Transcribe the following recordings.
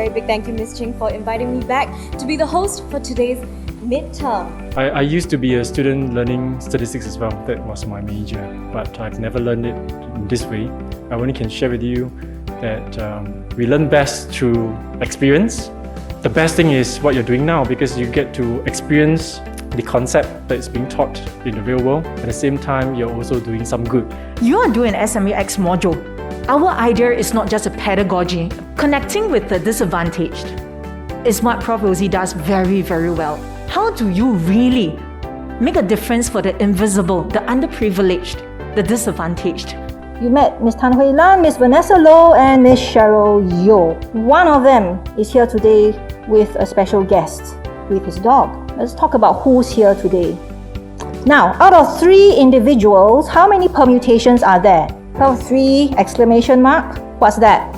very big thank you, Ms. Ching, for inviting me back to be the host for today's midterm. I used to be a student learning statistics as well. That was my major, but I've never learned it in this way. I only can share with you that we learn best through experience. The best thing is what you're doing now, because you get to experience the concept that is being taught in the real world. At the same time, you're also doing some good. You are doing an SMUX module. Our idea is not just a pedagogy. Connecting with the disadvantaged is what Prof. Rosie does very, very well. How do you really make a difference for the invisible, the underprivileged, the disadvantaged? You met Ms. Tan Hui Lan, Ms. Vanessa Loh, and Ms. Cheryl Yeo. One of them is here today with a special guest, with his dog. Let's talk about who's here today. Now, out of 3 individuals, how many permutations are there? Out of 3 exclamation mark. What's that?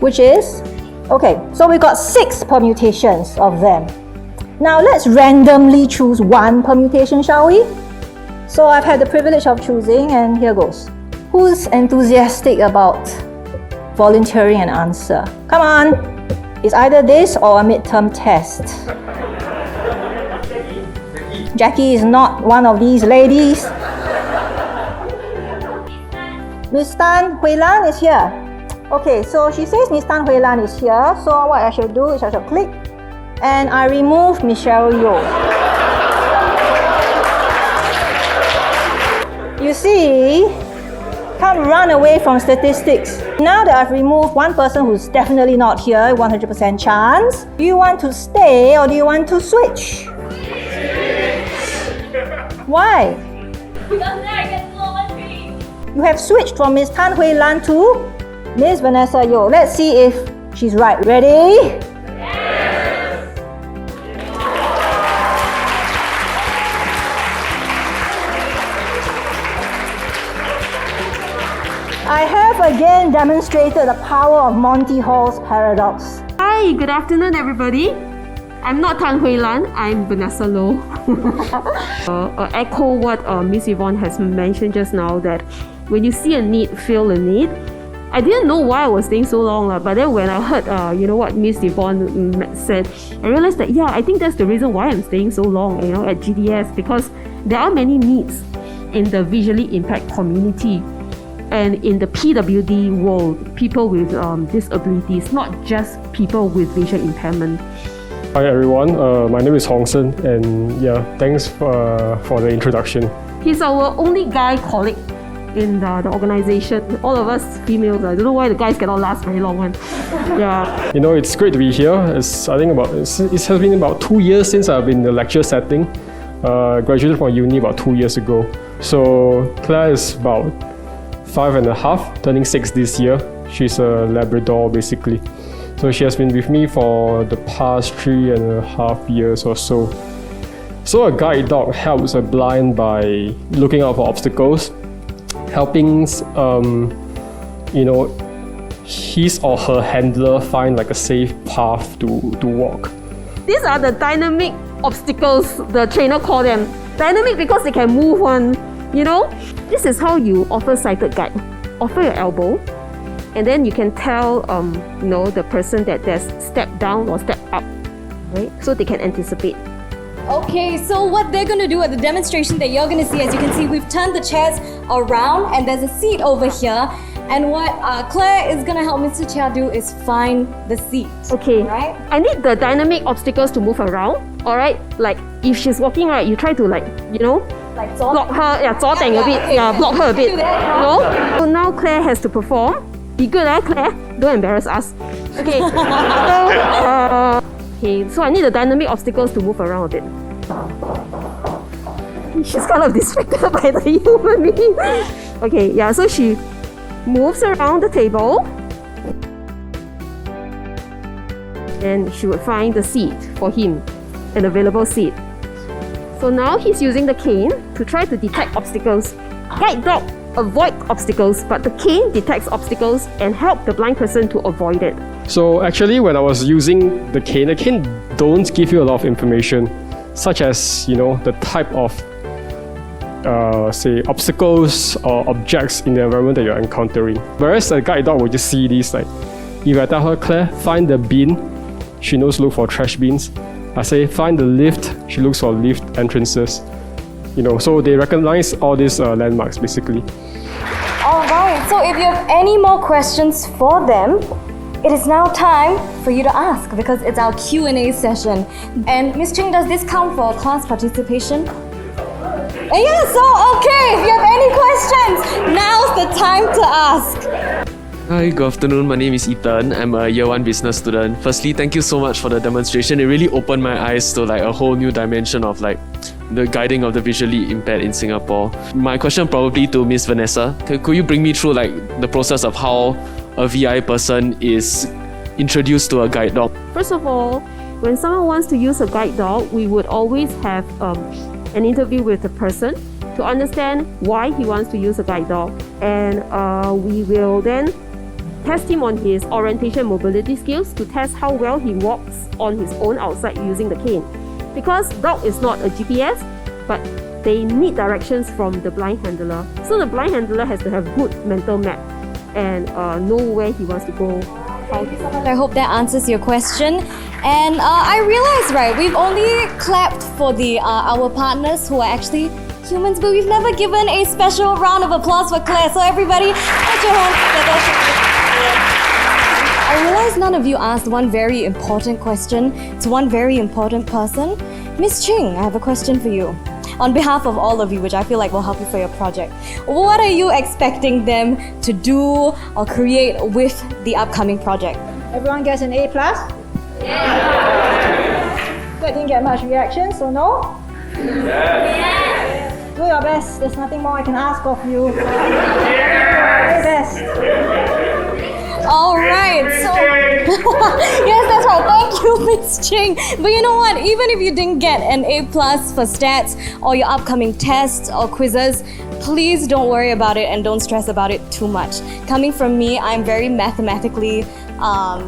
Which is? Okay, so we got 6 permutations of them. Now let's randomly choose 1 permutation, shall we? So I've had the privilege of choosing, and here goes. Who's enthusiastic about volunteering an answer? Come on! It's either this or a midterm test. Jackie is not one of these ladies. Ms. Tan Hui Lan is here. Okay, so she says Ms. Tan Hui Lan is here. So what I shall do is I shall click and I remove Ms. Cheryl Yeo. You see, can't run away from statistics. Now that I've removed one person who's definitely not here, 100% chance, do you want to stay or do you want to switch? Why? Because I get laundry. You have switched from Ms. Tan Hui Lan to Ms. Vanessa Yeo. Let's see if she's right. Ready? Yes! I have again demonstrated the power of Monty Hall's paradox. Hi, good afternoon everybody. I'm not Tan Hui Lan, I'm Vanessa Loh. Echo what Miss Yvonne has mentioned just now, that when you see a need, feel a need. I didn't know why I was staying so long, but then when I heard what Miss Yvonne said, I realized that I think that's the reason why I'm staying so long at GDS, because there are many needs in the visually impaired community and in the PWD world, people with disabilities, not just people with visual impairment. Hi everyone, my name is Hong Sen, and thanks for the introduction. He's our only guy colleague in the organization. All of us females, I don't know why the guys cannot last very long. It's great to be here. It has been about 2 years since I've been in the lecture setting. Graduated from uni about 2 years ago. So Clare is about 5.5, turning 6 this year. She's a Labrador basically. So she has been with me for the past 3.5 years or so. So a guide dog helps a blind by looking out for obstacles, helping his or her handler find like a safe path to walk. These are the dynamic obstacles, the trainer call them. Dynamic because they can move on, This is how you offer sighted guide. Offer your elbow, and then you can tell the person that there's step down or step up, right? So they can anticipate. Okay, so what they're gonna do at the demonstration that you're gonna see, as you can see, we've turned the chairs around and there's a seat over here. And what Claire is gonna help Mr. Chia do is find the seat. Okay, right? I need the dynamic obstacles to move around, alright? Like if she's walking, right, you try to block her, block her a bit. So now Claire has to perform. Be good, Claire? Don't embarrass us. Okay, so I need the dynamic obstacles to move around a bit. She's kind of distracted by the human being. Okay, so she moves around the table and she would find the seat for him, an available seat. So now he's using the cane to try to detect obstacles. Guide dog avoid obstacles, but the cane detects obstacles and help the blind person to avoid it. So actually when I was using the cane don't give you a lot of information, such as the type of say obstacles or objects in the environment that you're encountering. Whereas a guide dog will just see these If I tell her, Claire, find the bin, she knows to look for trash bins. I say, find the lift, she looks for lift entrances. So they recognize all these landmarks basically. Alright, so if you have any more questions for them, it is now time for you to ask because it's our Q&A session. And Ms. Ching, does this count for class participation? Yeah, so okay, if you have any questions, now's the time to ask. Hi, good afternoon. My name is Ethan. I'm a year 1 business student. Firstly, thank you so much for the demonstration. It really opened my eyes to a whole new dimension of the guiding of the visually impaired in Singapore. My question probably to Miss Vanessa. Could you bring me through the process of how a VI person is introduced to a guide dog? First of all, when someone wants to use a guide dog, we would always have an interview with the person to understand why he wants to use a guide dog. And we will then test him on his orientation mobility skills to test how well he walks on his own outside using the cane. Because dog is not a GPS, but they need directions from the blind handler. So the blind handler has to have good mental map and know where he wants to go. I hope that answers your question. And I realized, right, we've only clapped for our partners who are actually humans, but we've never given a special round of applause for Claire. So everybody, put your hands together. I realize none of you asked one very important question to one very important person. Miss Ching, I have a question for you. On behalf of all of you, which I feel like will help you for your project, what are you expecting them to do or create with the upcoming project? Everyone gets an A+? Yeah. Good, didn't get much reaction, so no? Yes. Do your best, there's nothing more I can ask of you. Very best. All right, so yes, that's right. Thank you, Miss Ching. But you know what? Even if you didn't get an A+ for stats or your upcoming tests or quizzes, please don't worry about it and don't stress about it too much. Coming from me, I'm very mathematically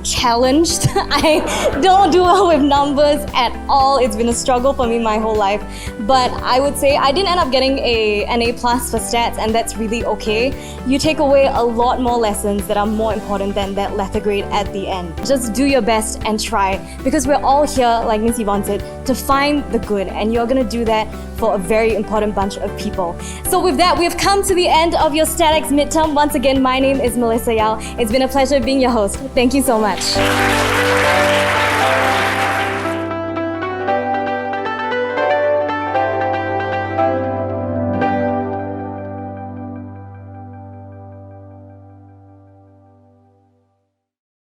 challenged. I don't do well with numbers at all. It's been a struggle for me my whole life. But I would say I didn't end up getting an A+ for stats, and that's really okay. You take away a lot more lessons that are more important than that letter grade at the end. Just do your best and try, because we're all here, like Miss Yvonne said, to find the good, and you're gonna do that for a very important bunch of people. So with that, we've come to the end of your Statics midterm. Once again, my name is Melissa Yao. It's been a pleasure being your host. Thank you so much.